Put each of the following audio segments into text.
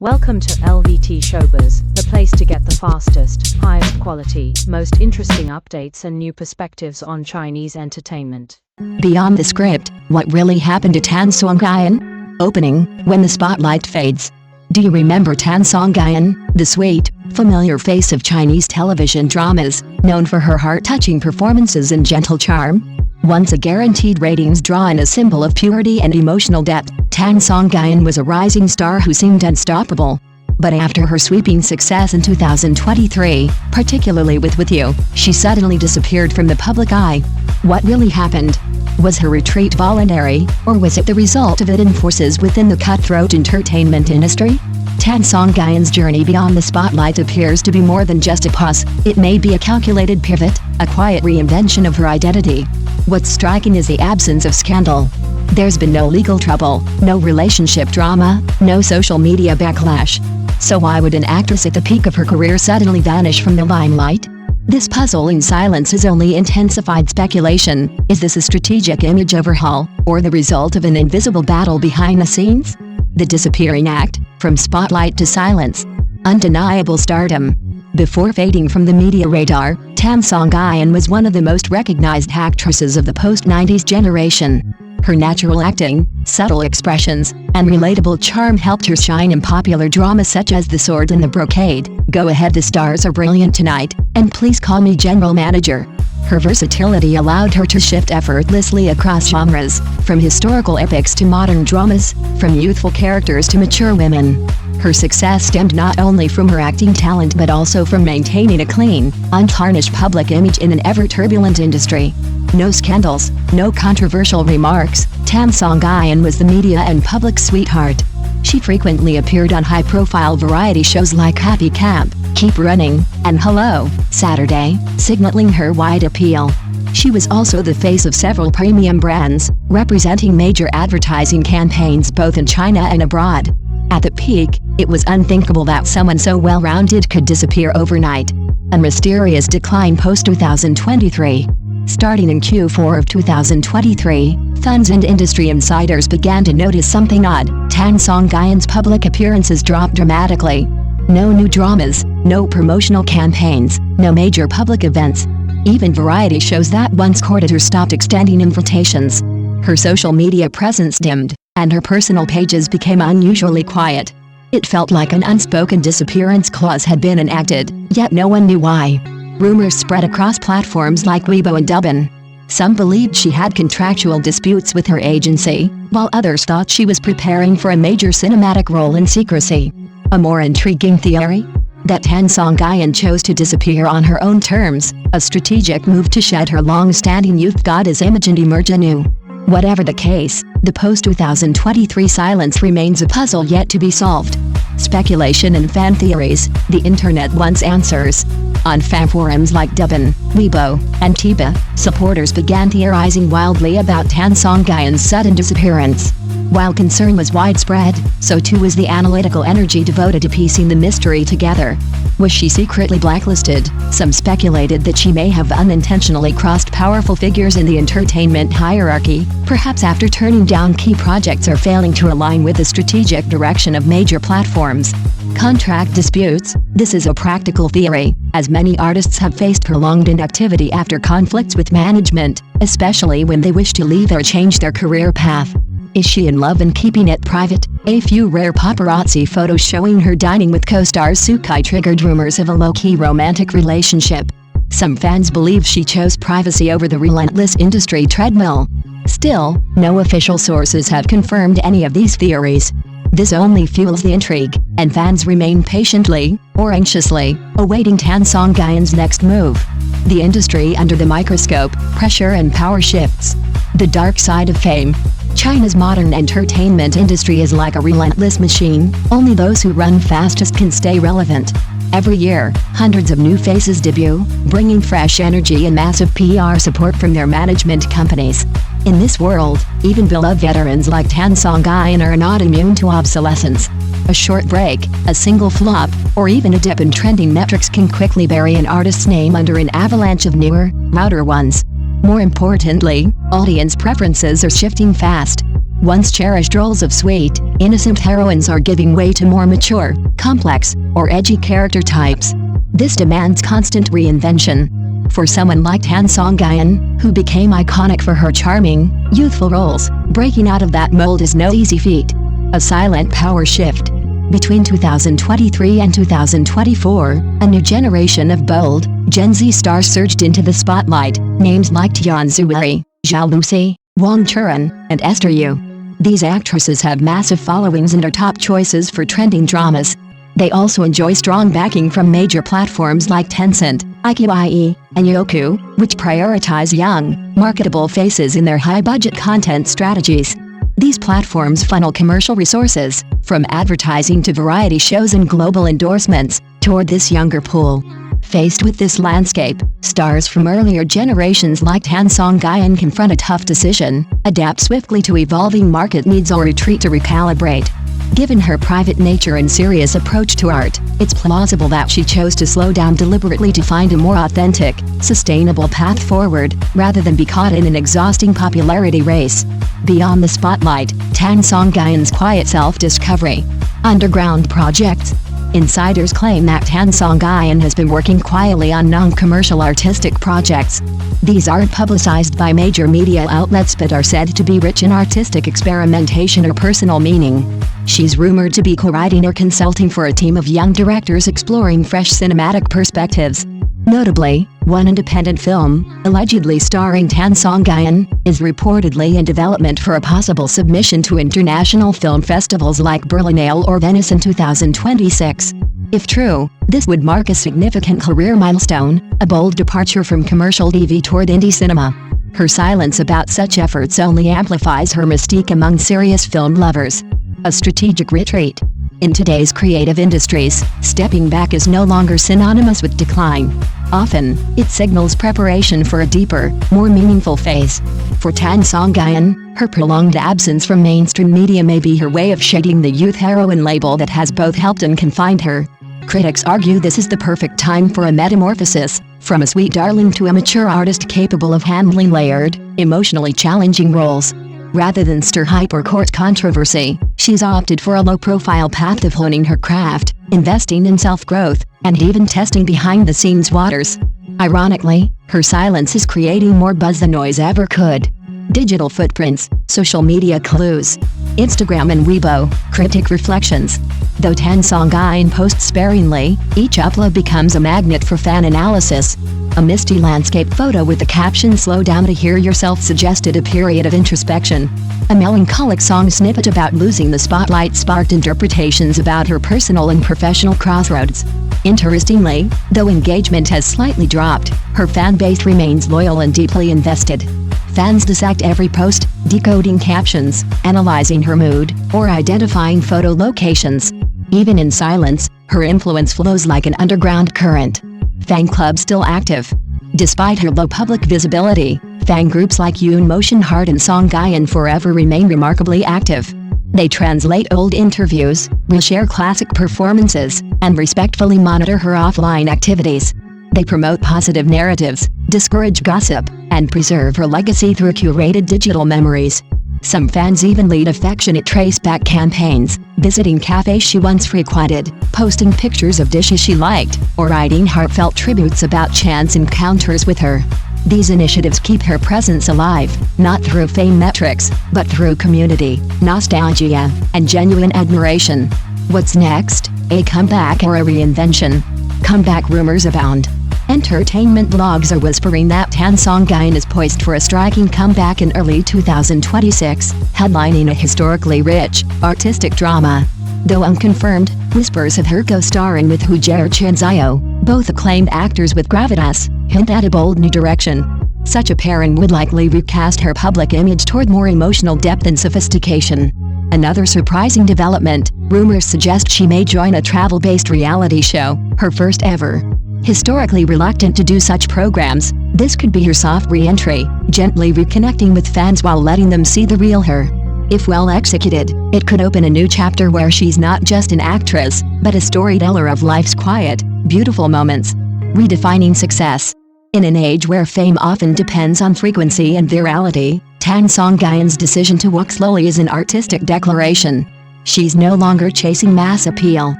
Welcome to LVT-SHOWBIZ, the place to get the fastest, highest quality, most interesting updates and new perspectives on Chinese entertainment. Beyond the script, what really happened to Tan Songyun? Opening, when the spotlight fades. Do you remember Tan Songyun, the sweet, familiar face of Chinese television dramas, known for her heart-touching performances and gentle charm? Once a guaranteed ratings draw and a symbol of purity and emotional depth, Tan Songyun was a rising star who seemed unstoppable. But after her sweeping success in 2023, particularly with You, she suddenly disappeared from the public eye. What really happened? Was her retreat voluntary, or was it the result of hidden forces within the cutthroat entertainment industry? Tan Songyun's journey beyond the spotlight appears to be more than just a pause. It may be a calculated pivot, a quiet reinvention of her identity. What's striking is the absence of scandal. There's been no legal trouble, no relationship drama, no social media backlash. So why would an actress at the peak of her career suddenly vanish from the limelight? This puzzling silence has only intensified speculation. Is this a strategic image overhaul, or the result of an invisible battle behind the scenes? The disappearing act, from spotlight to silence. Undeniable stardom. Before fading from the media radar, Tan Songyun was one of the most recognized actresses of the post-90s generation. Her natural acting, subtle expressions, and relatable charm helped her shine in popular dramas such as The Sword and the Brocade, Go Ahead, The Stars Are Brilliant Tonight, and Please Call Me General Manager. Her versatility allowed her to shift effortlessly across genres, from historical epics to modern dramas, from youthful characters to mature women. Her success stemmed not only from her acting talent but also from maintaining a clean, untarnished public image in an ever-turbulent industry. No scandals, no controversial remarks, Tan Songyun was the media and public sweetheart. She frequently appeared on high-profile variety shows like Happy Camp, Keep Running, and Hello, Saturday, signaling her wide appeal. She was also the face of several premium brands, representing major advertising campaigns both in China and abroad. At the peak, it was unthinkable that someone so well-rounded could disappear overnight. A mysterious decline post-2023. Starting in Q4 of 2023, fans and industry insiders began to notice something odd. Tan Songyun's public appearances dropped dramatically. No new dramas, no promotional campaigns, no major public events. Even variety shows that once courted her stopped extending invitations. Her social media presence dimmed, and her personal pages became unusually quiet. It felt like an unspoken disappearance clause had been enacted, yet no one knew why. Rumors spread across platforms like Weibo and Douban. Some believed she had contractual disputes with her agency, while others thought she was preparing for a major cinematic role in secrecy. A more intriguing theory? That Tan Songyun chose to disappear on her own terms, a strategic move to shed her long-standing youth goddess image and emerge anew. Whatever the case, the post-2023 silence remains a puzzle yet to be solved. Speculation and fan theories, the internet wants answers. On fan forums like Douban, Weibo, and Tiba, supporters began theorizing wildly about Tan Songyun's sudden disappearance. While concern was widespread, so too was the analytical energy devoted to piecing the mystery together. Was she secretly blacklisted? Some speculated that she may have unintentionally crossed powerful figures in the entertainment hierarchy, perhaps after turning down key projects or failing to align with the strategic direction of major platforms. Contract disputes? This is a practical theory, as many artists have faced prolonged inactivity after conflicts with management, especially when they wish to leave or change their career path. Is she in love and keeping it private? A few rare paparazzi photos showing her dining with co-star Sukai triggered rumors of a low-key romantic relationship. Some fans believe she chose privacy over the relentless industry treadmill. Still, no official sources have confirmed any of these theories. This only fuels the intrigue, and fans remain patiently, or anxiously, awaiting Tan Songyun's next move. The industry under the microscope, pressure and power shifts. The dark side of fame. China's modern entertainment industry is like a relentless machine. Only those who run fastest can stay relevant. Every year, hundreds of new faces debut, bringing fresh energy and massive PR support from their management companies. In this world, even beloved veterans like Tan Songyun are not immune to obsolescence. A short break, a single flop, or even a dip in trending metrics can quickly bury an artist's name under an avalanche of newer, louder ones. More importantly, audience preferences are shifting fast. Once cherished roles of sweet, innocent heroines are giving way to more mature, complex, or edgy character types. This demands constant reinvention. For someone like Tan Songyun, who became iconic for her charming, youthful roles, breaking out of that mold is no easy feat. A silent power shift. Between 2023 and 2024, a new generation of bold, Gen Z stars surged into the spotlight, names like Tian Zhuyi, Zhao Lucy, Wang Churan, and Esther Yu. These actresses have massive followings and are top choices for trending dramas. They also enjoy strong backing from major platforms like Tencent, iQIYI, and Youku, which prioritize young, marketable faces in their high-budget content strategies. These platforms funnel commercial resources, from advertising to variety shows and global endorsements, toward this younger pool. Faced with this landscape, stars from earlier generations like Tan Songyun confront a tough decision: adapt swiftly to evolving market needs or retreat to recalibrate. Given her private nature and serious approach to art, it's plausible that she chose to slow down deliberately to find a more authentic, sustainable path forward, rather than be caught in an exhausting popularity race. Beyond the spotlight, Tan Songyun's quiet self-discovery. Underground projects. Insiders claim that Tan Songyun has been working quietly on non-commercial artistic projects. These aren't publicized by major media outlets but are said to be rich in artistic experimentation or personal meaning. She's rumored to be co-writing or consulting for a team of young directors exploring fresh cinematic perspectives. Notably, one independent film, allegedly starring Tan Songyun, is reportedly in development for a possible submission to international film festivals like Berlinale or Venice in 2026. If true, this would mark a significant career milestone, a bold departure from commercial TV toward indie cinema. Her silence about such efforts only amplifies her mystique among serious film lovers. A strategic retreat. In today's creative industries, stepping back is no longer synonymous with decline. Often, it signals preparation for a deeper, more meaningful phase. For Tan Songyun, her prolonged absence from mainstream media may be her way of shedding the youth heroine label that has both helped and confined her. Critics argue this is the perfect time for a metamorphosis, from a sweet darling to a mature artist capable of handling layered, emotionally challenging roles. Rather than stir hype or court controversy, she's opted for a low-profile path of honing her craft, investing in self-growth, and even testing behind-the-scenes waters. Ironically, her silence is creating more buzz than noise ever could. Digital footprints, social media clues, Instagram and Weibo, critic reflections. Though Tan Songyun posts sparingly, each upload becomes a magnet for fan analysis. A misty landscape photo with the caption "Slow down to hear yourself" suggested a period of introspection. A melancholic song snippet about losing the spotlight sparked interpretations about her personal and professional crossroads. Interestingly, though engagement has slightly dropped, her fan base remains loyal and deeply invested. Fans dissect every post, decoding captions, analyzing her mood, or identifying photo locations. Even in silence, her influence flows like an underground current. Fan club still active. Despite her low public visibility, fan groups like Yoon Motion Heart and Songyun Forever remain remarkably active. They translate old interviews, reshare classic performances, and respectfully monitor her offline activities. They promote positive narratives, discourage gossip, and preserve her legacy through curated digital memories. Some fans even lead affectionate trace-back campaigns, visiting cafes she once frequented, posting pictures of dishes she liked, or writing heartfelt tributes about chance encounters with her. These initiatives keep her presence alive, not through fame metrics, but through community, nostalgia, and genuine admiration. What's next? A comeback or a reinvention? Comeback rumors abound. Entertainment blogs are whispering that Tan Songyun is poised for a striking comeback in early 2026, headlining a historically rich, artistic drama. Though unconfirmed, whispers of her co-starring with Hu Jia, both acclaimed actors with gravitas, hint at a bold new direction. Such a pairing would likely recast her public image toward more emotional depth and sophistication. Another surprising development, rumors suggest she may join a travel-based reality show, her first ever. Historically reluctant to do such programs, this could be her soft re-entry, gently reconnecting with fans while letting them see the real her. If well executed, it could open a new chapter where she's not just an actress, but a storyteller of life's quiet, beautiful moments. Redefining success. In an age where fame often depends on frequency and virality, Tan Songyun's decision to walk slowly is an artistic declaration. She's no longer chasing mass appeal.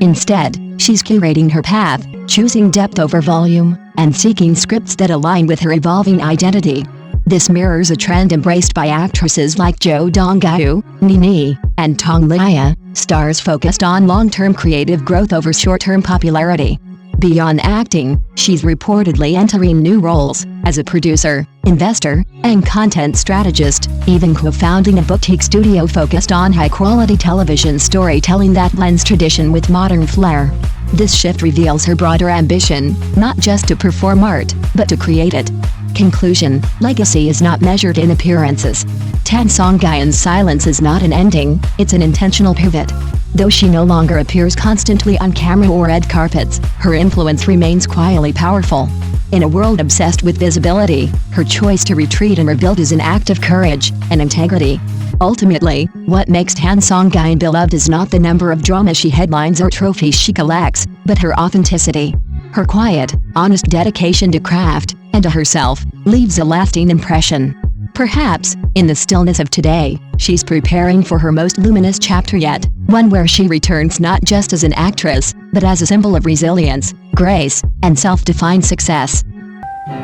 Instead, she's curating her path, choosing depth over volume, and seeking scripts that align with her evolving identity. This mirrors a trend embraced by actresses like Jo Dong-gyu, Nini, and Tong Leia, stars focused on long-term creative growth over short-term popularity. Beyond acting, she's reportedly entering new roles as a producer, investor, and content strategist, even co-founding a boutique studio focused on high-quality television storytelling that blends tradition with modern flair. This shift reveals her broader ambition, not just to perform art, but to create it. Conclusion: legacy is not measured in appearances. Tan Songyun's silence is not an ending, it's an intentional pivot. Though she no longer appears constantly on camera or red carpets, her influence remains quietly powerful. In a world obsessed with visibility, her choice to retreat and rebuild is an act of courage and integrity. Ultimately, what makes Tan Songyun beloved is not the number of dramas she headlines or trophies she collects, but her authenticity. Her quiet, honest dedication to craft and to herself leaves a lasting impression. Perhaps, in the stillness of today, she's preparing for her most luminous chapter yet, one where she returns not just as an actress, but as a symbol of resilience, grace, and self-defined success.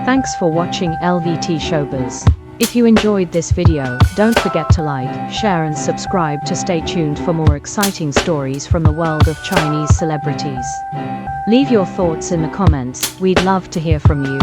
Thanks for watching LVT Showbiz. If you enjoyed this video, don't forget to like, share and subscribe to stay tuned for more exciting stories from the world of Chinese celebrities. Leave your thoughts in the comments, we'd love to hear from you.